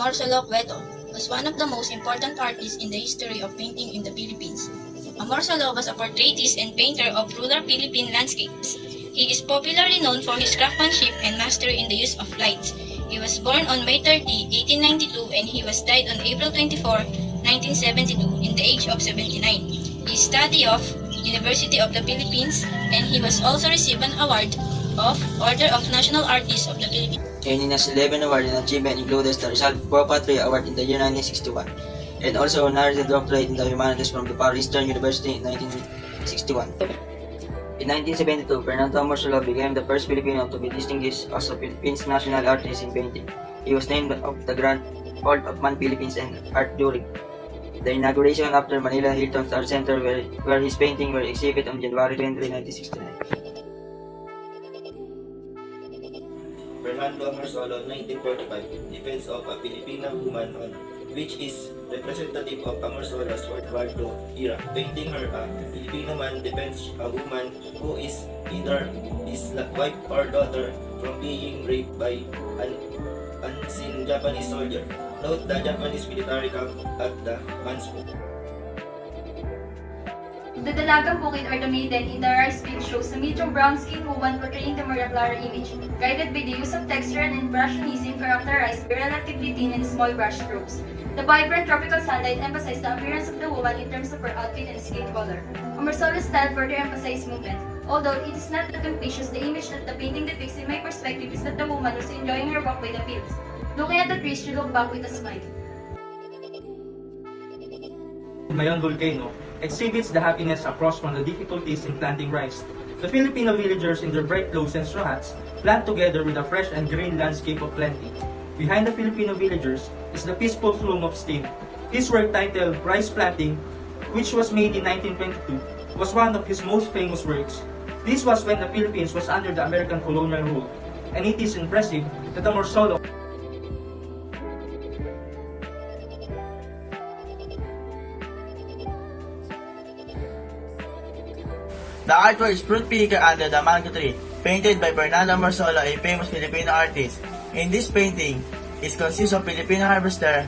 Amorsolo Cueto was one of the most important artists in the history of painting in the Philippines. Amorsolo was a portraitist and painter of rural Philippine landscapes. He is popularly known for his craftsmanship and mastery in the use of lights. He was born on May 30, 1892 and he was died on April 24, 1972 in the age of 79. He studied of University of the Philippines and he was also received an award of Order of National Artist of the Philippines. And he has 11 awards and achievement included the Rizal Poetry Award in the year 1961 and also honorary doctorate in the humanities from the Far Eastern University in 1961. In 1972, Fernando Amorsolo became the first Filipino to be distinguished as a Philippines national artist in painting. He was named of the Grand Order of Man Philippines and Art during the inauguration after Manila Hilton Art Center where his paintings were exhibited on January 20, 1969. Fernando Amorsolo, 1945, Defense of a Filipino Woman on which is representative of Amorsolo's World War II era. Painting her, a Filipino man defends a woman who is either his wife or daughter from being raped by an unseen Japanese soldier. Note the Japanese military camp at the man's home. The Dalagang Bukid or the Maiden in the Rice Field shows a medium brown skinned woman portraying the Maria Clara image, guided by the use of texture and impressionism characterized by relatively thin and small brush strokes. The vibrant tropical sunlight emphasized the appearance of the woman in terms of her outfit and skin color. Amorsolo's style further emphasized movement. Although it is not that ambitious, the image that the painting depicts in my perspective is that the woman was enjoying her walk by the fields. Looking at the trees, she looked back with a smile. Mayon volcano exhibits the happiness across from the difficulties in planting rice. The Filipino villagers in their bright clothes and straw hats plant together with a fresh and green landscape of plenty. Behind the Filipino villagers is the peaceful flume of steam. His work titled Rice Planting, which was made in 1922, was one of his most famous works. This was when the Philippines was under the American colonial rule, and it is impressive that Amorsolo The artwork is Fruit Picker Under the Mango Tree, painted by Fernando Amorsolo, a famous Filipino artist. In this painting, it consists of Filipino harvester.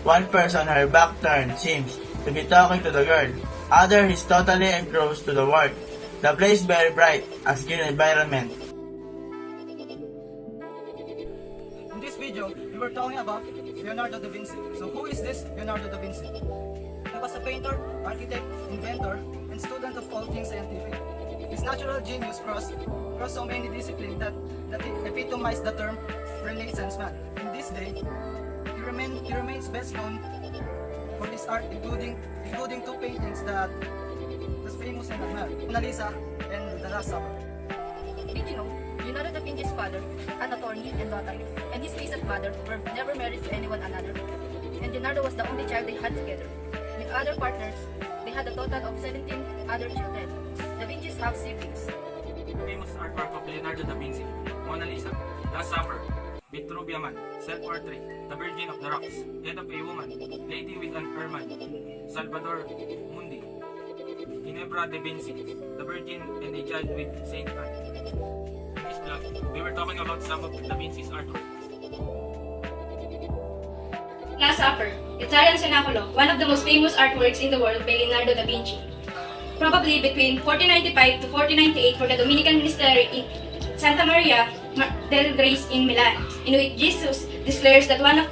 One person, her back turned, seems to be talking to the girl. Other is totally engrossed to the work. The place is very bright, as green environment. In this video, we were talking about Leonardo da Vinci. So who is this Leonardo da Vinci? He was a painter, architect, inventor, and student of all things scientific. His natural genius crossed so many disciplines that it epitomized the term Renaissance man. In this day, he remains best known for his art, including two paintings that was famous and admired: Mona Lisa and The Last Supper. Did you know, Leonardo da Vinci's father, an attorney and notary, and his recent mother were never married to anyone another. And Leonardo was the only child they had together. With other partners, they had a total of 17 other children. Da Vinci's have siblings. Famous artwork of Leonardo da Vinci, Mona Lisa, Last Supper, Vitruvia Man, Self-Portrait, The Virgin of the Rocks, Death of a Woman, Lady with an Ermine, Salvador Mundi, Ginebra da Vinci, The Virgin and a Child with Saint Anne. In this vlog, we were talking about some of Da Vinci's artwork. Last Supper, Italian Cenacolo, one of the most famous artworks in the world by Leonardo da Vinci. Probably between 1495 to 1498 for the Dominican monastery in Santa Maria del Grace in Milan, in which Jesus declares that one of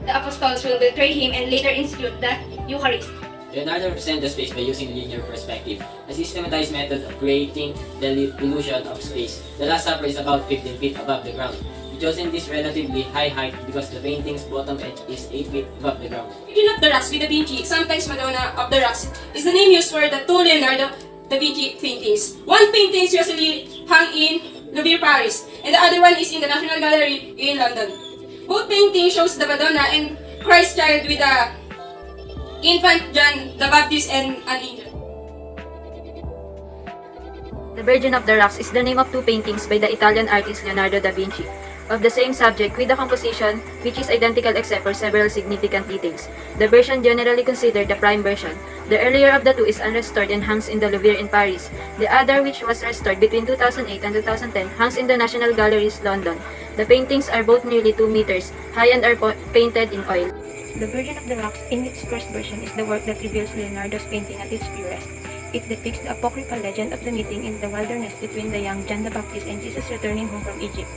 the apostles will betray him and later institute the Eucharist. Leonardo represents the space by using linear perspective, a systematized method of creating the illusion of space. The Last Supper is about 15 feet above the ground. We chosen this relatively high height because the painting's bottom edge is 8 feet above the ground. Virgin of the Rocks with Da Vinci, sometimes Madonna of the Rocks, is the name used for the two Leonardo da Vinci paintings. One painting is usually hung in Louvre, Paris, and the other one is in the National Gallery in London. Both paintings shows the Madonna and Christ child with the infant John the Baptist and an angel. The Virgin of the Rocks is the name of two paintings by the Italian artist Leonardo da Vinci. of the same subject with a composition which is identical except for several significant details. The version generally considered the prime version. The earlier of the two is unrestored and hangs in the Louvre in Paris. The other, which was restored between 2008 and 2010, hangs in the National Galleries, London. The paintings are both nearly 2 meters high and are painted in oil. The Virgin of the Rocks, in its first version, is the work that reveals Leonardo's painting at its purest. It depicts the apocryphal legend of the meeting in the wilderness between the young John the Baptist and Jesus returning home from Egypt.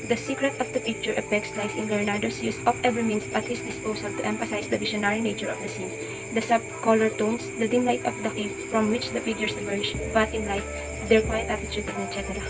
The secret of the picture effects lies in Leonardo's use of every means at his disposal to emphasize the visionary nature of the scene. The sub-color tones, the dim light of the cave from which the figures emerge, but in light, their quiet attitude, and etc.